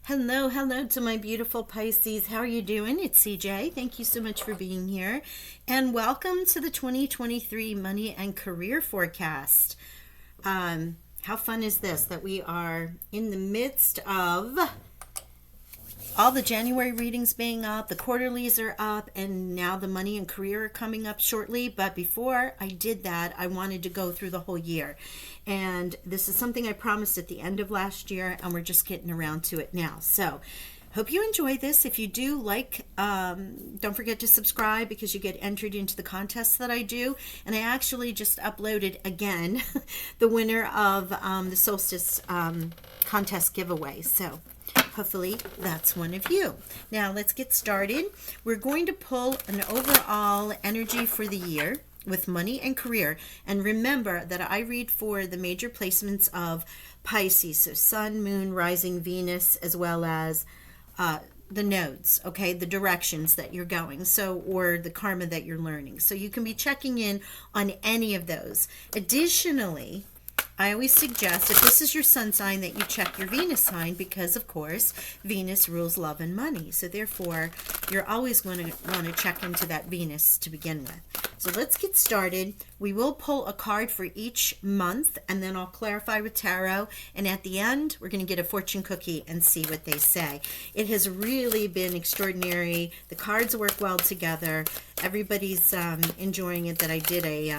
Hello, hello to my beautiful Pisces. How are you doing? It's CJ. Thank you so much for being here. And welcome to the 2023 Money and Career Forecast. How fun is this that we are in the midst of all the January readings being up, the quarterlies are up, and now the money and career are coming up shortly. But before I did that, I wanted to go through the whole year. And this is something I promised at the end of last year, and we're just getting around to it now. So hope you enjoy this. If you do don't forget to subscribe because you get entered into the contests that I do. And I actually just uploaded again the winner of the solstice contest giveaway. So hopefully that's one of you. Now let's get started. We're going to pull an overall energy for the year with money and career. And remember that I read for the major placements of Pisces, so Sun, Moon, Rising, Venus, as well as the nodes, okay, the directions that you're going, so, or the karma that you're learning. So you can be checking in on any of those. Additionally, I always suggest if this is your sun sign that you check your Venus sign because, of course, Venus rules love and money. So therefore, you're always going to want to check into that Venus to begin with. So let's get started. We will pull a card for each month, and then I'll clarify with tarot. And at the end, we're going to get a fortune cookie and see what they say. It has really been extraordinary. The cards work well together. Everybody's enjoying it that I did a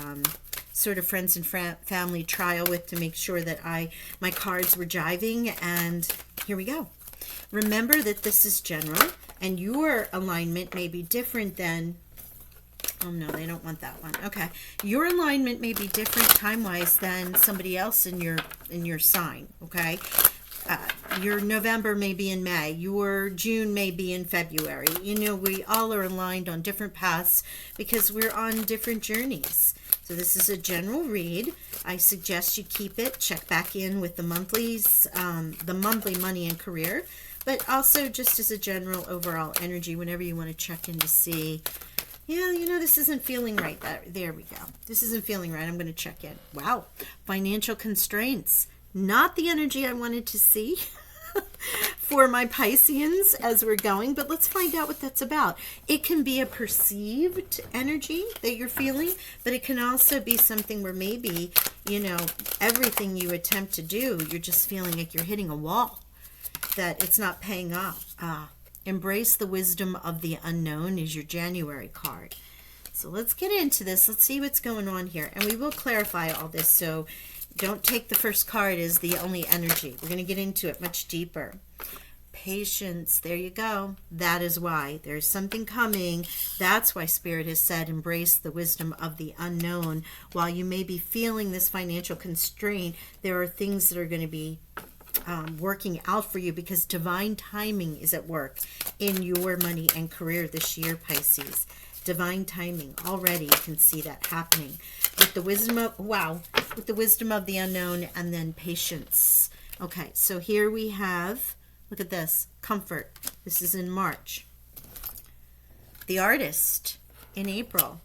sort of friends and family trial with to make sure that my cards were jiving, and here we go. Remember that this is general and your alignment may be different than, oh no, they don't want that one. Okay, your alignment may be different time-wise than somebody else in your sign. Okay, your November may be in May, your June may be in February. You know, we all are aligned on different paths because we're on different journeys. So this is a general read. I suggest you keep it, check back in with the monthlies, the monthly money and career, but also just as a general overall energy whenever you want to check in to see, yeah, you know, this isn't feeling right. There we go. This isn't feeling right. I'm going to check in. Wow. Financial constraints. Not the energy I wanted to see for my Pisceans as we're going, but let's find out what that's about. It can be a perceived energy that you're feeling, but it can also be something where maybe, you know, everything you attempt to do, you're just feeling like you're hitting a wall, that it's not paying off. Embrace the wisdom of the unknown is your January card. So let's get into this. Let's see what's going on here. And we will clarify all this, so don't take the first card as the only energy. We're going to get into it much deeper. Patience. There you go. That is why. There's something coming. That's why Spirit has said, embrace the wisdom of the unknown. While you may be feeling this financial constraint, there are things that are going to be working out for you because divine timing is at work in your money and career this year, Pisces. Divine timing. Already you can see that happening. With the wisdom of, wow, with the wisdom of the unknown, and then patience. Okay, so here we have, look at this, comfort. This is in March. The artist in April.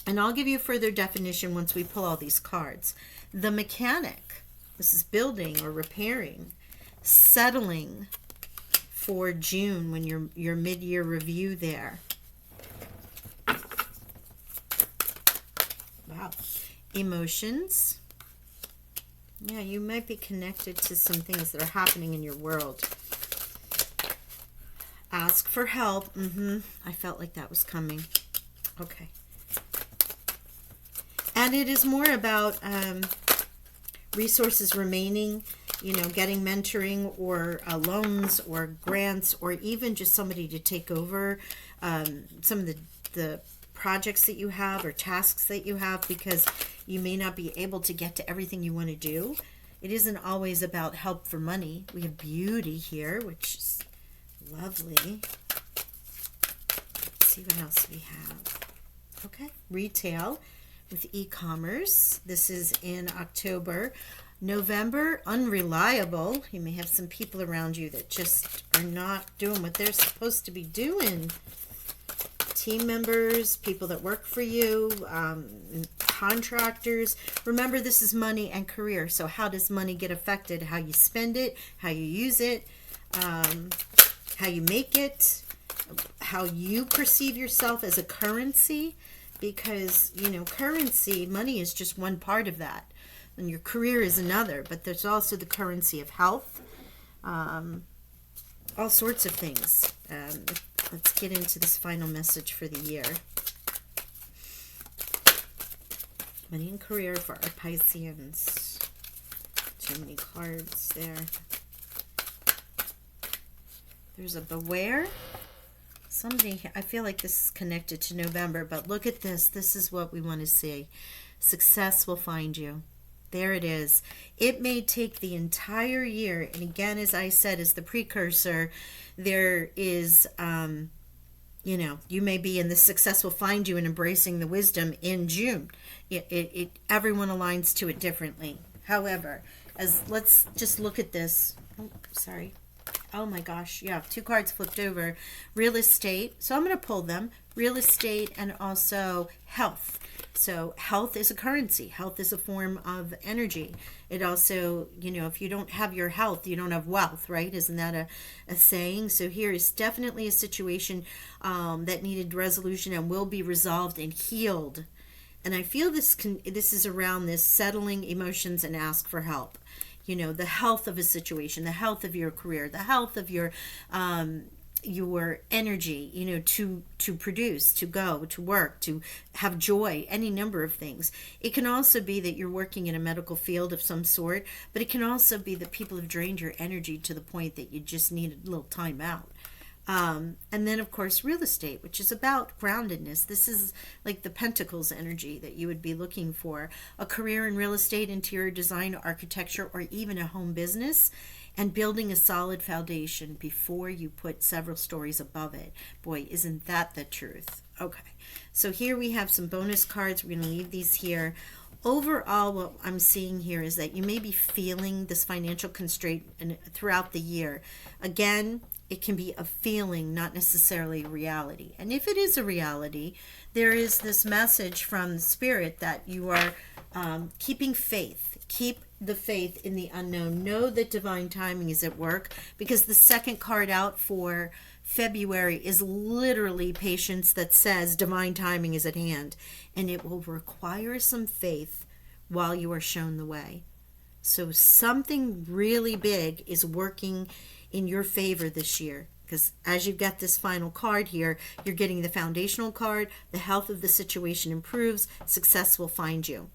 And I'll give you further definition once we pull all these cards. The mechanic. This is building or repairing. Settling for June when your mid-year review there. Wow. Emotions. Yeah, you might be connected to some things that are happening in your world. Ask for help. I felt like that was coming. Okay. And it is more about resources remaining, you know, getting mentoring or loans or grants, or even just somebody to take over some of the projects that you have or tasks that you have, because you may not be able to get to everything you want to do. It isn't always about help for money. We have beauty here, which is lovely. Let's see what else we have. Okay, retail with e-commerce. This is in October. November, unreliable. You may have some people around you that just are not doing what they're supposed to be doing. Team members, people that work for you, contractors. Remember, this is money and career. So how does money get affected? How you spend it, how you use it. how you make it, how you perceive yourself as a currency, because, currency, money is just one part of that. And your career is another, but there's also the currency of health, all sorts of things. Let's get into this final message for the year. Money and career for our Pisceans. Too many cards there. There's a beware. Somebody, I feel like this is connected to November, but look at this. This is what we want to see. Success will find you. There it is. It may take the entire year. And again, as I said, as the precursor, there is, you may be in the success will find you in embracing the wisdom in June. Everyone aligns to it differently. However, let's just look at this. Oh, sorry. Oh my gosh. Yeah, 2 cards flipped over. Real estate. So I'm going to pull them. Real estate and also health. So health is a currency. Health is a form of energy. It also, if you don't have your health, you don't have wealth, right? Isn't that a saying? So here is definitely a situation that needed resolution and will be resolved and healed. And I feel this is around this settling emotions and ask for help. The health of a situation, the health of your career, the health of your energy, to produce, to go, to work, to have joy, any number of things. It can also be that you're working in a medical field of some sort, but it can also be that people have drained your energy to the point that you just need a little time out. And then, of course, real estate, which is about groundedness. This is like the Pentacles energy that you would be looking for. A career in real estate, interior design, architecture, or even a home business, and building a solid foundation before you put several stories above it. Boy, isn't that the truth? Okay, so here we have some bonus cards. We're going to leave these here. Overall, what I'm seeing here is that you may be feeling this financial constraint throughout the year. Again, it can be a feeling, not necessarily a reality. And if it is a reality, there is this message from the Spirit that you are keeping faith. Keep the faith in the unknown. Know that divine timing is at work, because the second card out for February is literally patience that says divine timing is at hand. And it will require some faith while you are shown the way. So something really big is working in your favor this year, because as you get this final card here, you're getting the foundational card. The health of the situation improves. Success will find you.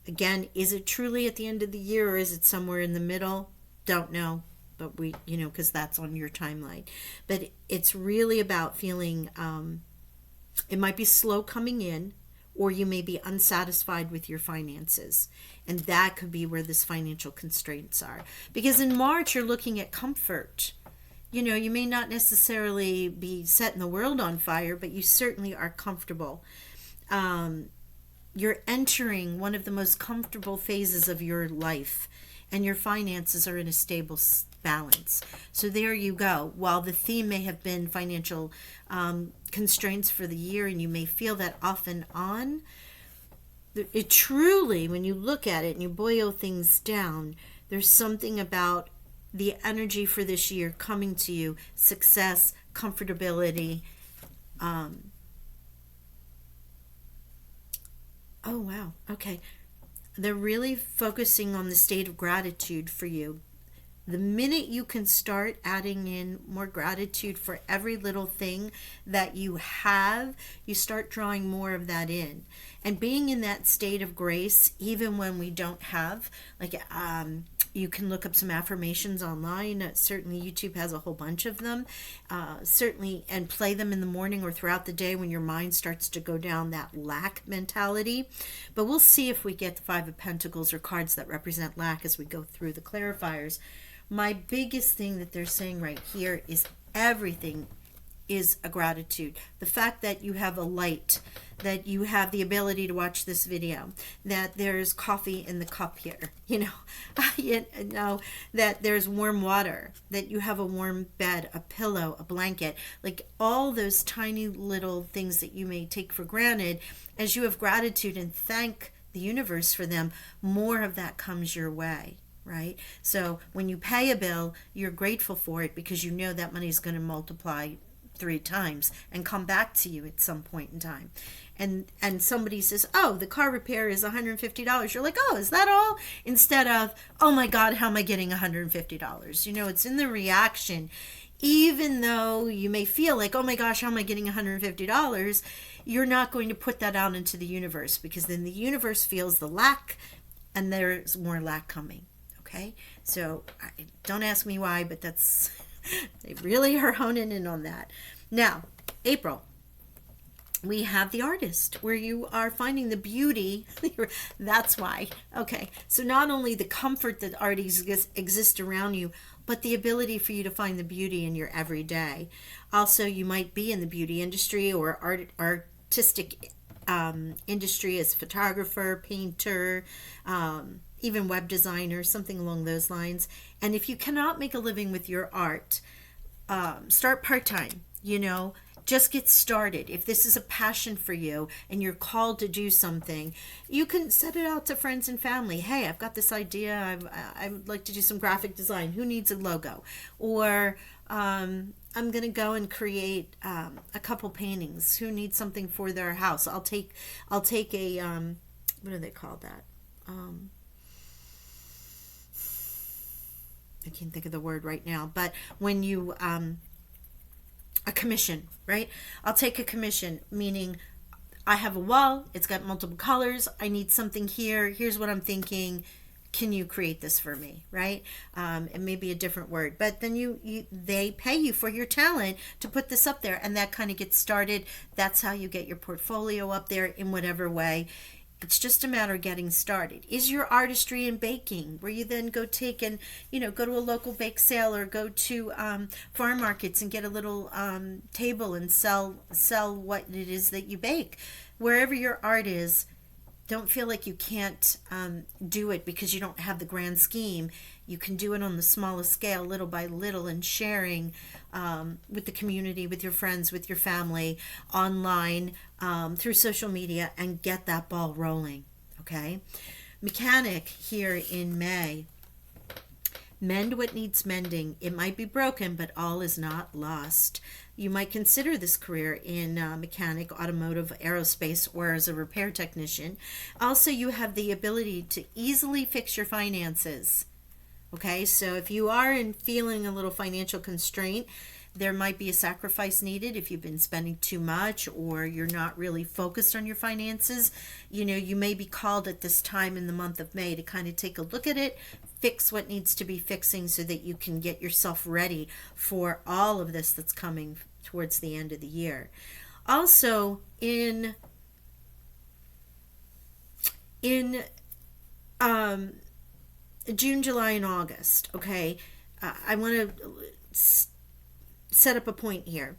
Again, is it truly at the end of the year, or is it somewhere in the middle? Don't know, but because that's on your timeline. But it's really about feeling, it might be slow coming in, or you may be unsatisfied with your finances. And that could be where this financial constraints are. Because in March, you're looking at comfort. You may not necessarily be setting the world on fire, but you certainly are comfortable. You're entering one of the most comfortable phases of your life, and your finances are in a stable balance. So there you go. While the theme may have been financial constraints for the year, and you may feel that off and on, it truly, when you look at it and you boil things down, there's something about the energy for this year coming to you: success, comfortability. Oh, wow. Okay. They're really focusing on the state of gratitude for you. The minute you can start adding in more gratitude for every little thing that you have, you start drawing more of that in. And being in that state of grace, even when we don't have, you can look up some affirmations online. Certainly YouTube has a whole bunch of them. Certainly, and play them in the morning or throughout the day when your mind starts to go down that lack mentality. But we'll see if we get the Five of Pentacles or cards that represent lack as we go through the clarifiers. My biggest thing that they're saying right here is everything is a gratitude. The fact that you have a light, that you have the ability to watch this video, that there's coffee in the cup here, that there's warm water, that you have a warm bed, a pillow, a blanket, like all those tiny little things that you may take for granted. As you have gratitude and thank the universe for them, more of that comes your way. right? So when you pay a bill, you're grateful for it because you know that money is going to multiply 3 times and come back to you at some point in time. And somebody says, oh, the car repair is $150. You're like, oh, is that all? Instead of, oh my God, how am I getting $150? You know, it's in the reaction. Even though you may feel like, oh my gosh, how am I getting $150? You're not going to put that out into the universe, because then the universe feels the lack and there's more lack coming. Okay? So don't ask me why, but that's, they really are honing in on that. Now, April, we have the artist, where you are finding the beauty. That's why. Okay. So not only the comfort that already exists around you, but the ability for you to find the beauty in your everyday. Also, you might be in the beauty industry or artistic industry as photographer, painter, even web designer, something along those lines. And if you cannot make a living with your art, start part-time, you know. Just get started. If this is a passion for you and you're called to do something, you can set it out to friends and family. Hey, I've got this idea. I would like to do some graphic design. Who needs a logo? Or I'm going to go and create a couple paintings. Who needs something for their house? I'll take a what do they call that? I can't think of the word right now. But when you a commission, right? I'll take a commission, meaning I have a wall, it's got multiple colors, I need something here, here's what I'm thinking, can you create this for me, right? It may be a different word, but then they pay you for your talent to put this up there, and that kind of gets started. That's how you get your portfolio up there in whatever way. It's just a matter of getting started. Is your artistry in baking, where you then go take and, go to a local bake sale or go to farm markets and get a little table and sell what it is that you bake. Wherever your art is, don't feel like you can't do it because you don't have the grand scheme. You can do it on the smallest scale, little by little, and sharing with the community, with your friends, with your family, online, through social media, and get that ball rolling, okay? Mechanic here in May. Mend what needs mending. It might be broken, but all is not lost. You might consider this career in mechanic, automotive, aerospace, or as a repair technician. Also, you have the ability to easily fix your finances. Okay, so if you are feeling a little financial constraint, there might be a sacrifice needed if you've been spending too much or you're not really focused on your finances. You may be called at this time in the month of May to kind of take a look at it, fix what needs to be fixing so that you can get yourself ready for all of this that's coming towards the end of the year. Also, in June, July, and August, okay, I want to set up a point here.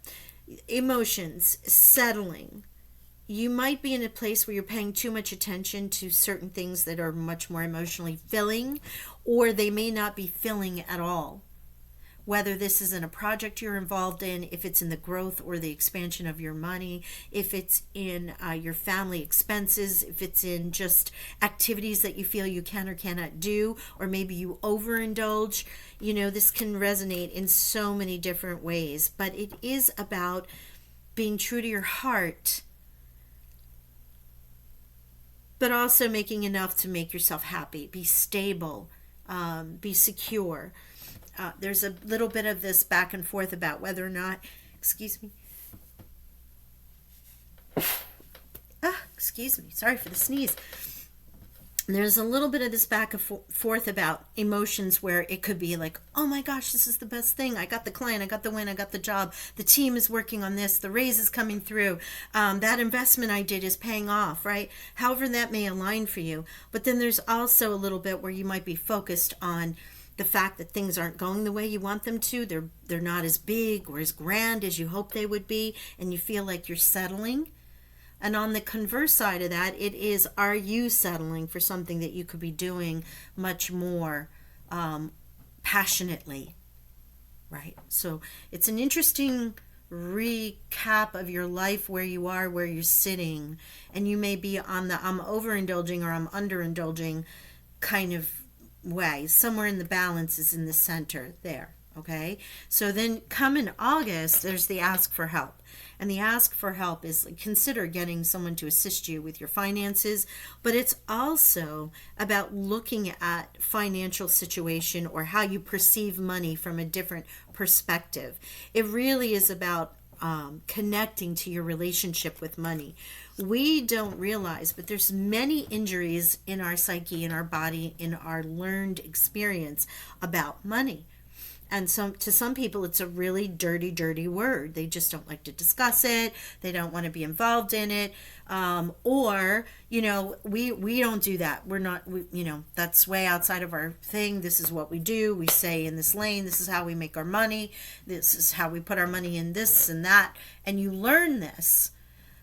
Emotions, settling. You might be in a place where you're paying too much attention to certain things that are much more emotionally filling, or they may not be filling at all. Whether this is in a project you're involved in, if it's in the growth or the expansion of your money, if it's in your family expenses, if it's in just activities that you feel you can or cannot do, or maybe you overindulge, this can resonate in so many different ways. But it is about being true to your heart, but also making enough to make yourself happy, be stable, be secure. There's a little bit of this back and forth about whether or not, excuse me, sorry for the sneeze. There's a little bit of this back and forth about emotions where it could be like, oh my gosh, this is the best thing. I got the client, I got the win, I got the job. The team is working on this. The raise is coming through. That investment I did is paying off, right? However that may align for you. But then there's also a little bit where you might be focused on the fact that things aren't going the way you want them to. They're not as big or as grand as you hope they would be, and you feel like you're settling. And on the converse side of that, it is, are you settling for something that you could be doing much more passionately, right? So it's an interesting recap of your life, where you are, where you're sitting, and you may be on the I'm overindulging or I'm underindulging kind of way. Somewhere in the balance is in the center there. Okay, so then come in August, there's the ask for help. And the ask for help is consider getting someone to assist you with your finances, but it's also about looking at financial situation or how you perceive money from a different perspective. It really is about connecting to your relationship with money. We don't realize, but there's many injuries in our psyche, in our body, in our learned experience about money. And to some people, it's a really dirty, dirty word. They just don't like to discuss it. They don't want to be involved in it. Or, we don't do that. We're not, that's way outside of our thing. This is what we do. We say in this lane, this is how we make our money. This is how we put our money in this and that. And you learn this.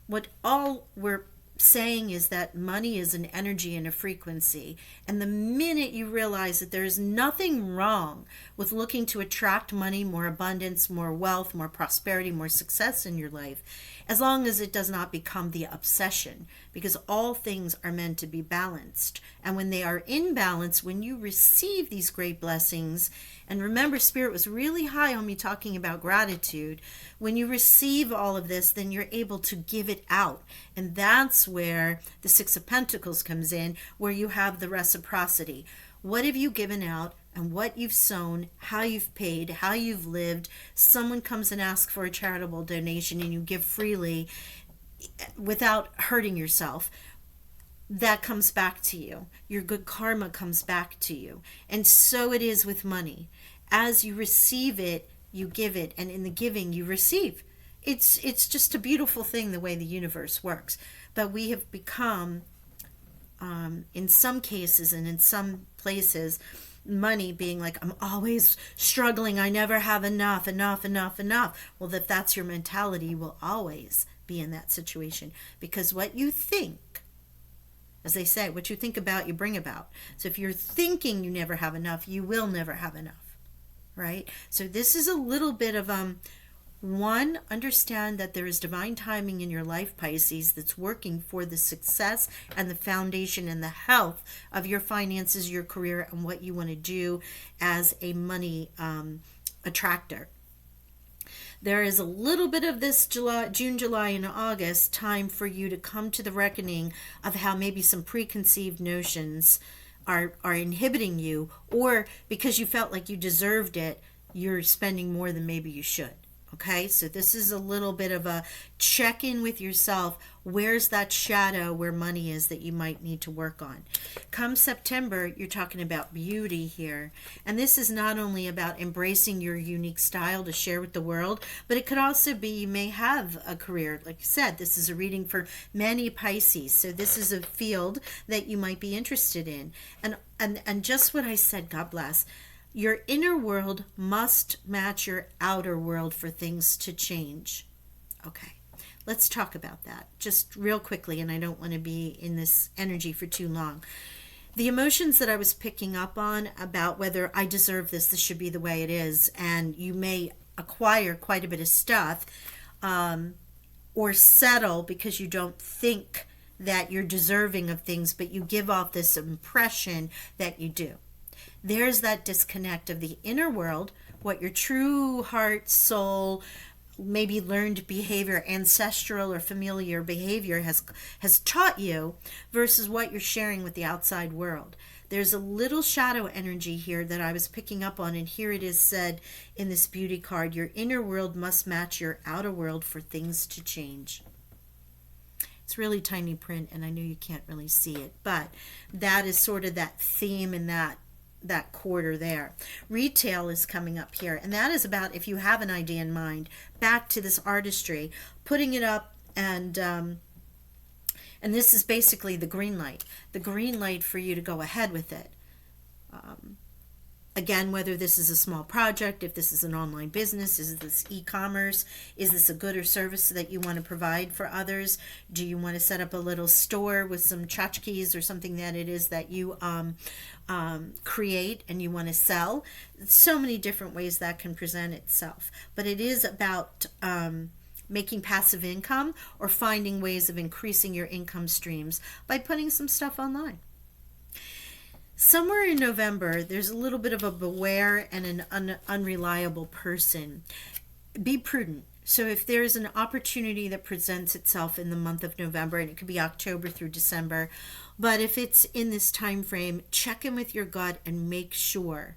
What all we're saying is that money is an energy and a frequency. And the minute you realize that there is nothing wrong with looking to attract money, more abundance, more wealth, more prosperity, more success in your life, as long as it does not become the obsession, because all things are meant to be balanced. And when they are in balance, when you receive these great blessings, and remember, Spirit was really high on me talking about gratitude. When you receive all of this, then you're able to give it out. And that's where the Six of Pentacles comes in, where you have the reciprocity. What have you given out and what you've sown, how you've paid, how you've lived. Someone comes and asks for a charitable donation and you give freely without hurting yourself. That comes back to you. Your good karma comes back to you. And so it is with money. As you receive it, you give it, and in the giving you receive. It's just a beautiful thing the way the universe works. But we have become, in some cases and in some places, money being like, I'm always struggling, I never have enough. Well, if that's your mentality, you will always be in that situation. Because what you think, as they say, what you think about, you bring about. So if you're thinking you never have enough, you will never have enough, right? So this is a little bit of, one, understand that there is divine timing in your life, Pisces, that's working for the success and the foundation and the health of your finances, your career, and what you want to do as a money attractor. There is a little bit of this June, July, and August time for you to come to the reckoning of how maybe some preconceived notions are inhibiting you, or because you felt like you deserved it, you're spending more than maybe you should. Okay, so this is a little bit of a check-in with yourself. Where's that shadow where money is that you might need to work on? Come September, you're talking about beauty here. And this is not only about embracing your unique style to share with the world, but it could also be you may have a career. Like I said, this is a reading for many Pisces. So this is a field that you might be interested in. And just what I said, God bless. Your inner world must match your outer world for things to change. Okay, let's talk about that just real quickly, and I don't want to be in this energy for too long. The emotions that I was picking up on about whether I deserve this should be the way it is, and you may acquire quite a bit of stuff or settle because you don't think that you're deserving of things, but you give off this impression that you do. There's that disconnect of the inner world, what your true heart, soul, maybe learned behavior, ancestral or familiar behavior has taught you versus what you're sharing with the outside world. There's a little shadow energy here that I was picking up on, and here it is said in this beauty card, your inner world must match your outer world for things to change. It's really tiny print, and I know you can't really see it, but that is sort of that theme in that quarter there. Retail is coming up here, and that is about, if you have an idea in mind, back to this artistry, putting it up, and this is basically the green light for you to go ahead with it. Again, whether this is a small project, if this is an online business, is this e-commerce, is this a good or service that you want to provide for others? Do you want to set up a little store with some tchotchkes or something that it is that you create and you want to sell? So many different ways that can present itself. But it is about making passive income or finding ways of increasing your income streams by putting some stuff online. Somewhere in November, there's a little bit of a beware and an unreliable person. Be prudent. So if there's an opportunity that presents itself in the month of November, and it could be October through December, but if it's in this time frame, check in with your gut and make sure.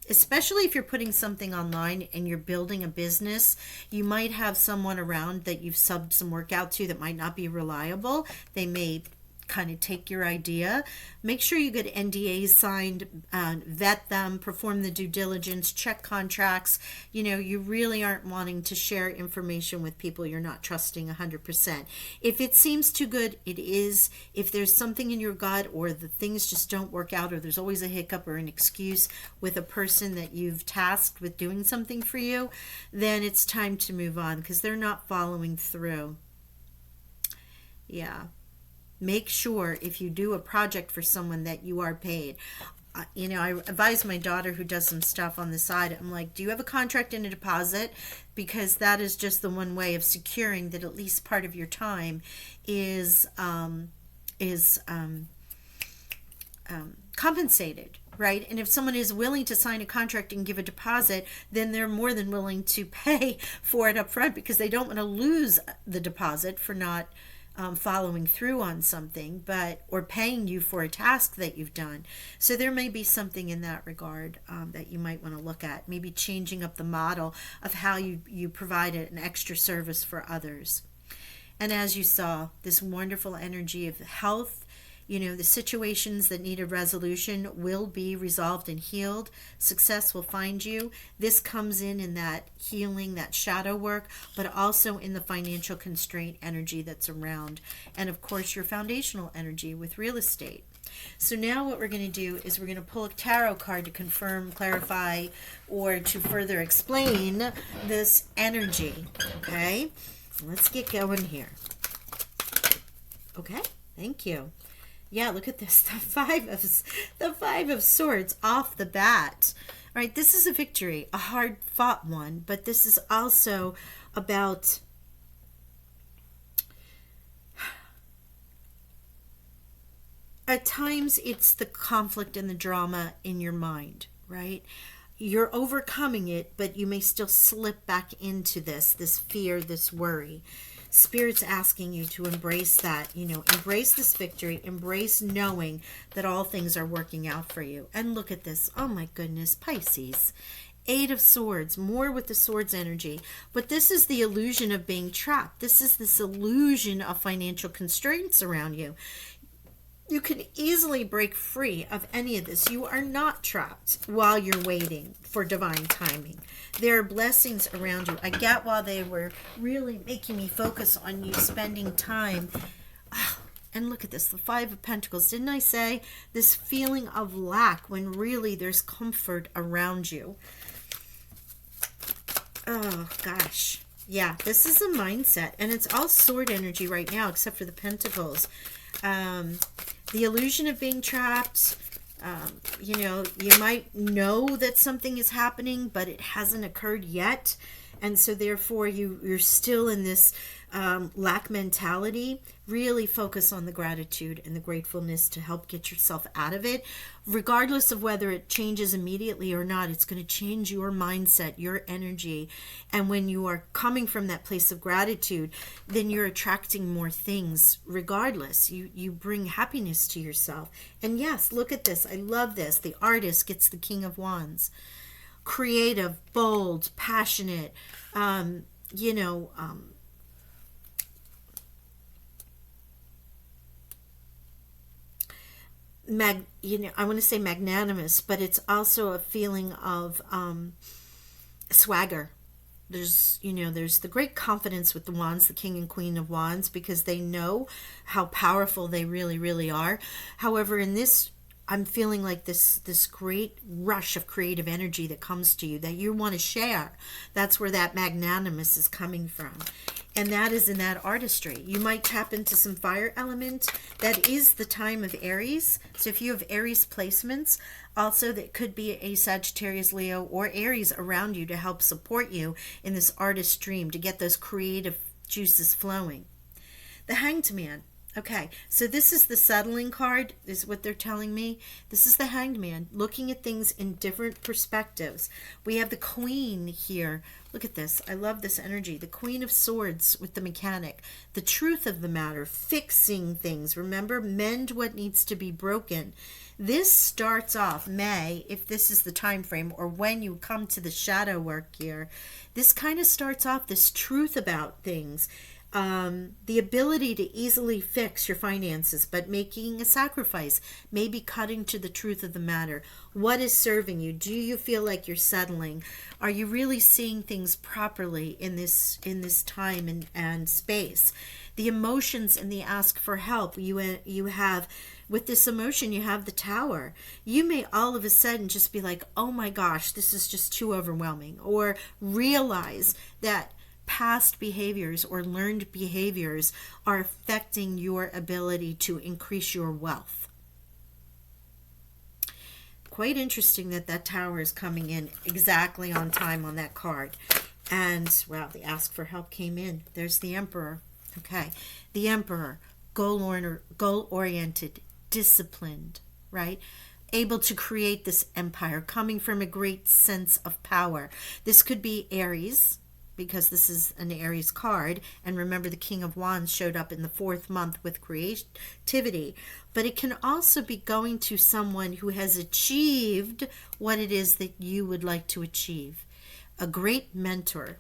Especially if you're putting something online and you're building a business, you might have someone around that you've subbed some work out to that might not be reliable. They may kind of take your idea. Make sure you get NDAs signed, vet them, perform the due diligence, check contracts. You really aren't wanting to share information with people you're not trusting 100%. If it seems too good, it is. If there's something in your gut or the things just don't work out, or there's always a hiccup or an excuse with a person that you've tasked with doing something for you, then it's time to move on because they're not following through. Yeah. Make sure if you do a project for someone that you are paid. I advise my daughter who does some stuff on the side. I'm like, do you have a contract and a deposit? Because that is just the one way of securing that at least part of your time is compensated, right? And if someone is willing to sign a contract and give a deposit, then they're more than willing to pay for it up front because they don't want to lose the deposit for not following through on something, or paying you for a task that you've done. So there may be something in that regard that you might want to look at, maybe changing up the model of how you provide an extra service for others. And as you saw, this wonderful energy of health, the situations that need a resolution will be resolved and healed. Success will find you. This comes in that healing, that shadow work, but also in the financial constraint energy that's around. And of course, your foundational energy with real estate. So now what we're going to do is we're going to pull a tarot card to confirm, clarify, or to further explain this energy. Okay? Let's get going here. Okay? Thank you. Yeah, look at this. The five of swords off the bat. All right, this is a victory, a hard-fought one, but this is also about at times it's the conflict and the drama in your mind, right? You're overcoming it, but you may still slip back into this fear, this worry. Spirit's asking you to embrace that, embrace this victory, embrace knowing that all things are working out for you. And look at this. Oh my goodness, Pisces. 8 of Swords, more with the Swords energy. But this is the illusion of being trapped. This is this illusion of financial constraints around you. You can easily break free of any of this. You are not trapped while you're waiting for divine timing. There are blessings around you. I get while they were really making me focus on you spending time. Oh, and look at this, the 5 of Pentacles. Didn't I say this feeling of lack when really there's comfort around you? Oh, gosh. Yeah, this is a mindset. And it's all sword energy right now except for the Pentacles. The illusion of being trapped, you might know that something is happening, but it hasn't occurred yet. And so therefore you're still in this lack mentality. Really focus on the gratitude and the gratefulness to help get yourself out of it. Regardless of whether it changes immediately or not, it's going to change your mindset, your energy. And when you are coming from that place of gratitude, then you're attracting more things regardless. You bring happiness to yourself. And yes, look at this. I love this. The artist gets the King of Wands. Creative, bold, passionate, I want to say magnanimous, but it's also a feeling of swagger. There's the great confidence with the wands, the King and Queen of Wands, because they know how powerful they really, really are. However, in this, I'm feeling like this great rush of creative energy that comes to you that you want to share. That's where that magnanimous is coming from. And that is in that artistry. You might tap into some fire element. That is the time of Aries. So if you have Aries placements, also that could be a Sagittarius, Leo, or Aries around you to help support you in this artist dream, to get those creative juices flowing. The Hanged Man. Okay, so this is the settling card, is what they're telling me. This is the Hanged Man, looking at things in different perspectives. We have the Queen here. Look at this. I love this energy. The Queen of Swords with the Mechanic. The truth of the matter, fixing things. Remember, mend what needs to be broken. This starts off May, if this is the time frame, or when you come to the shadow work here. This kind of starts off this truth about things. The ability to easily fix your finances, but making a sacrifice, maybe cutting to the truth of the matter. What is serving you? Do you feel like you're settling? Are you really seeing things properly in this time and space? The emotions and the ask for help. You have, with this emotion, you have the Tower. You may all of a sudden just be like, oh my gosh, this is just too overwhelming, or realize that past behaviors or learned behaviors are affecting your ability to increase your wealth. Quite interesting that that Tower is coming in exactly on time on that card. And, wow, the ask for help came in. There's the Emperor. Okay. The Emperor, goal-oriented, disciplined, right? Able to create this empire, coming from a great sense of power. This could be Aries, because this is an Aries card, and remember the King of Wands showed up in the 4th month with creativity, but it can also be going to someone who has achieved what it is that you would like to achieve. A great mentor.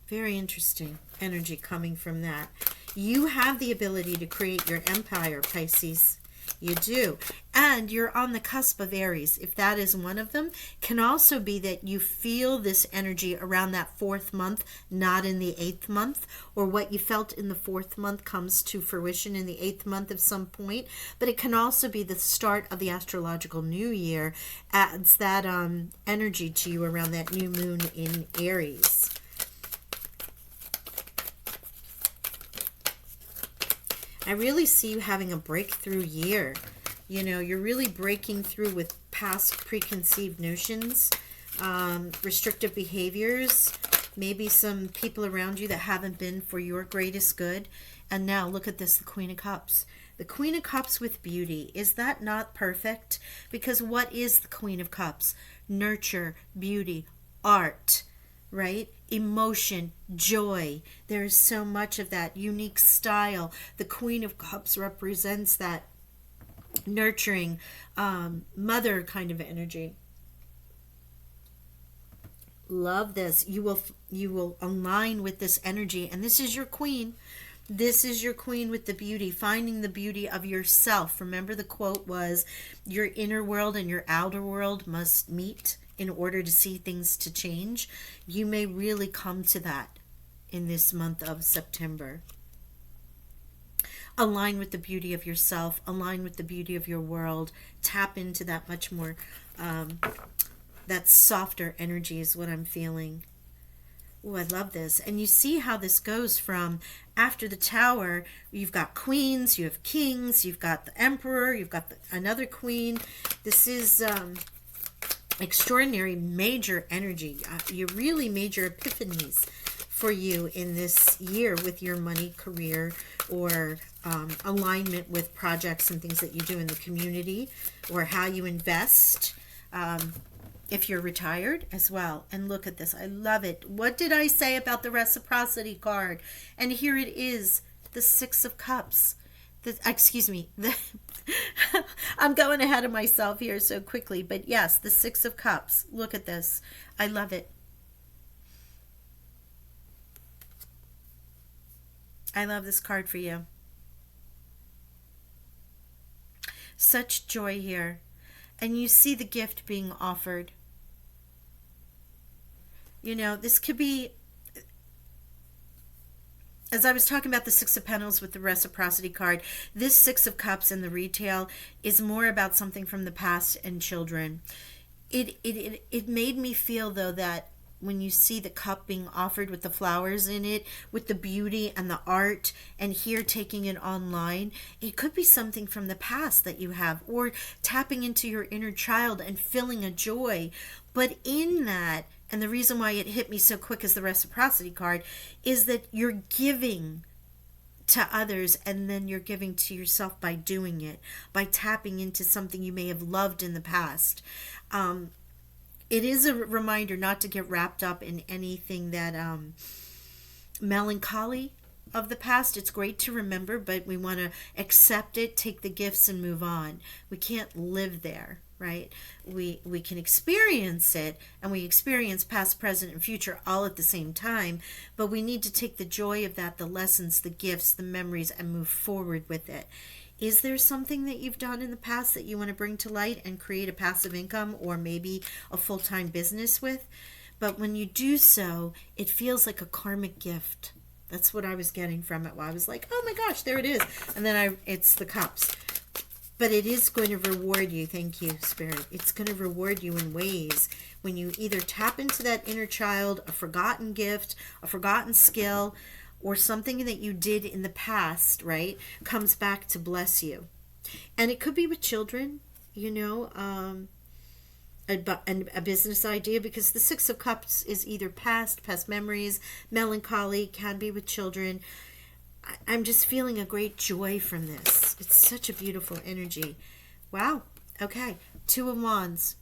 Very interesting energy coming from that. You have the ability to create your empire, Pisces. You do. And you're on the cusp of Aries. If that is one of them, can also be that you feel this energy around that 4th month, not in the 8th month, or what you felt in the 4th month comes to fruition in the 8th month at some point. But it can also be the start of the astrological new year, adds that energy to you around that new moon in Aries. I really see you having a breakthrough year. You know, you're really breaking through with past preconceived notions, restrictive behaviors, maybe some people around you that haven't been for your greatest good. And now look at this, the Queen of Cups. The Queen of Cups with beauty. Is that not perfect? Because what is the Queen of Cups? Nurture, beauty, art, right? Emotion, joy. There's so much of that unique style. The Queen of Cups represents that nurturing, mother kind of energy. Love this. You will align with this energy, and this is your queen. This is your queen with the beauty, finding the beauty of yourself. Remember the quote was, your inner world and your outer world must meet in order to see things to change. You may really come to that in this month of September. Align with the beauty of yourself, align with the beauty of your world, tap into that much more, that softer energy is what I'm feeling. Oh, I love this. And you see how this goes from after the Tower, you've got queens, you have kings, you've got the Emperor, you've got another queen. This is extraordinary, major energy. You really major epiphanies for you in this year with your money, career, or alignment with projects and things that you do in the community, or how you invest. If you're retired as well. And look at this. I love it. What did I say about the reciprocity card? And here it is, the 6 of Cups. I'm going ahead of myself here so quickly. But yes, the 6 of Cups. Look at this. I love it. I love this card for you. Such joy here. And you see the gift being offered. You know, this could be, as I was talking about the 6 of Pentacles with the reciprocity card, this 6 of Cups in the retail is more about something from the past and children. It made me feel, though, that when you see the cup being offered with the flowers in it, with the beauty and the art, and here taking it online, it could be something from the past that you have, or tapping into your inner child and feeling a joy. But in that, and the reason why it hit me so quick as the reciprocity card is that you're giving to others, and then you're giving to yourself by doing it, by tapping into something you may have loved in the past. It is a reminder not to get wrapped up in anything that melancholy of the past. It's great to remember, but we want to accept it, take the gifts, and move on. We can't live there, right? We can experience it, and we experience past, present, and future all at the same time, but we need to take the joy of that, the lessons, the gifts, the memories, and move forward with it. Is there something that you've done in the past that you want to bring to light and create a passive income or maybe a full-time business with? But when you do so, it feels like a karmic gift. That's what I was getting from it. While I was like, oh my gosh, there it is. And then it's the cups. But it is going to reward you. Thank you, Spirit. It's going to reward you in ways when you either tap into that inner child, a forgotten gift, a forgotten skill, or something that you did in the past, right, comes back to bless you. And it could be with children, a business idea, because the Six of Cups is either past memories, melancholy, can be with children. I'm just feeling a great joy from this. It's such a beautiful energy. Wow. Okay. Two of Wands.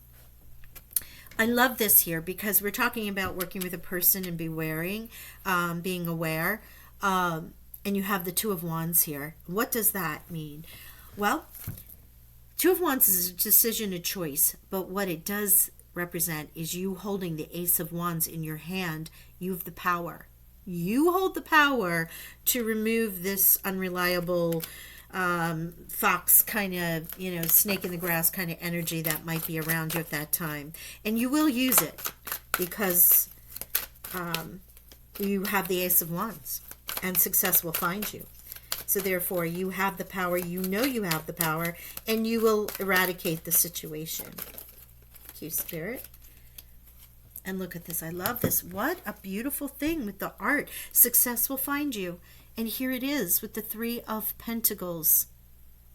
I love this here because we're talking about working with a person and being aware. And you have the Two of Wands here. What does that mean? Well, Two of Wands is a decision, a choice, but what it does represent is you holding the Ace of Wands in your hand. You have the power. You hold the power to remove this unreliable fox kind of, snake in the grass kind of energy that might be around you at that time. And you will use it because you have the Ace of Wands and success will find you. So therefore, you have the power, you have the power, and you will eradicate the situation. Thank you, Spirit. And look at this. I love this. What a beautiful thing with the art. Success will find you. And here it is with the Three of Pentacles,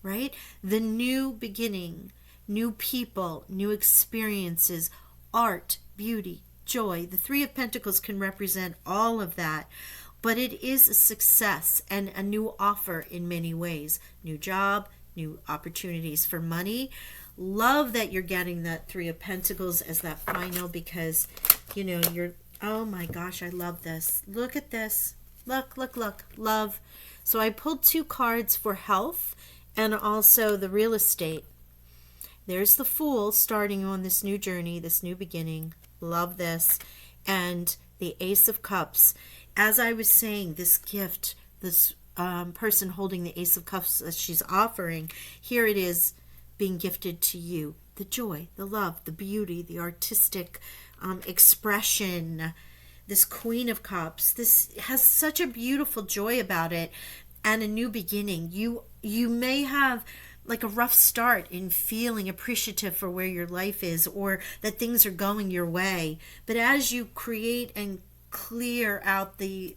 right? The new beginning, new people, new experiences, art, beauty, joy. The Three of Pentacles can represent all of that. But it is a success and a new offer in many ways. New job, new opportunities for money. Love that you're getting that Three of Pentacles as that final because, you're, oh my gosh, I love this. Look at this. Look. Love. So I pulled two cards for health and also the real estate. There's the Fool starting on this new journey, this new beginning. Love this. And the Ace of Cups. As I was saying, this gift, this person holding the Ace of Cups that she's offering, here it is being gifted to you. The joy, the love, the beauty, the artistic expression. This Queen of Cups, this has such a beautiful joy about it and a new beginning. You may have like a rough start in feeling appreciative for where your life is or that things are going your way. But as you create and clear out the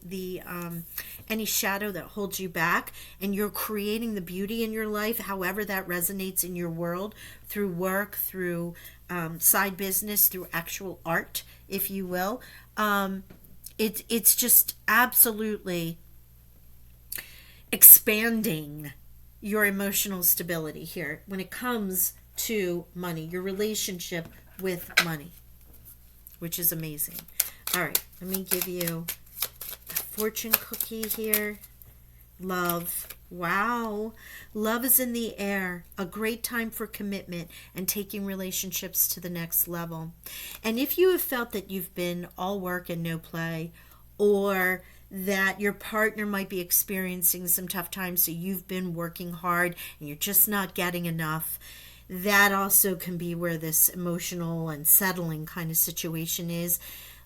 any shadow that holds you back, and you're creating the beauty in your life, however that resonates in your world, through work, through side business, through actual art, if you will, it's just absolutely expanding your emotional stability here when it comes to money, your relationship with money, which is amazing. All right, let me give you a fortune cookie here. Love. Wow. Love is in the air. A great time for commitment and taking relationships to the next level. And if you have felt that you've been all work and no play, or that your partner might be experiencing some tough times, so you've been working hard and you're just not getting enough, that also can be where this emotional and settling kind of situation is.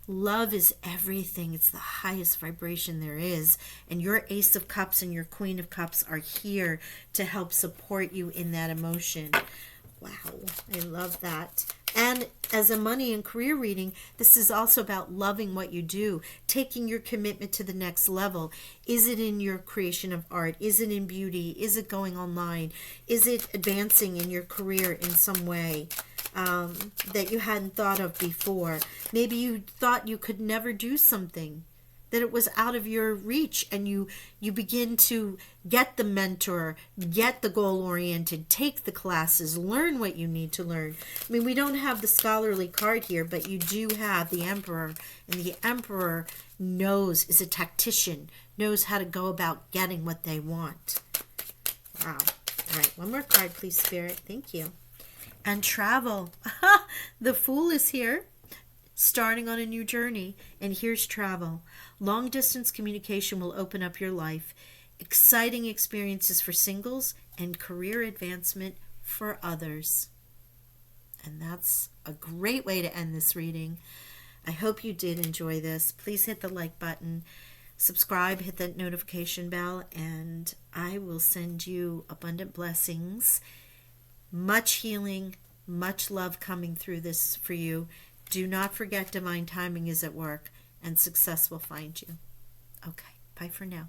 Love is everything. It's the highest vibration there is. And your Ace of Cups and your Queen of Cups are here to help support you in that emotion. Wow, I love that. And as a money and career reading, this is also about loving what you do, taking your commitment to the next level. Is it in your creation of art? Is it in beauty? Is it going online? Is it advancing in your career in some way? that you hadn't thought of before. Maybe you thought you could never do something, that it was out of your reach, and you begin to get the mentor, get the goal oriented, take the classes, learn what you need to learn. I mean, we don't have the scholarly card here, but you do have the Emperor, and the Emperor is a tactician, knows how to go about getting what they want. Wow. All right, one more card, please, Spirit. Thank you. And travel. The Fool is here, starting on a new journey, and here's travel. Long distance communication will open up your life. Exciting experiences for singles and career advancement for others. And that's a great way to end this reading. I hope you did enjoy this. Please hit the like button, subscribe, hit that notification bell, and I will send you abundant blessings, much healing, much love coming through this for you. Do not forget divine timing is at work, and success will find you. Okay, bye for now.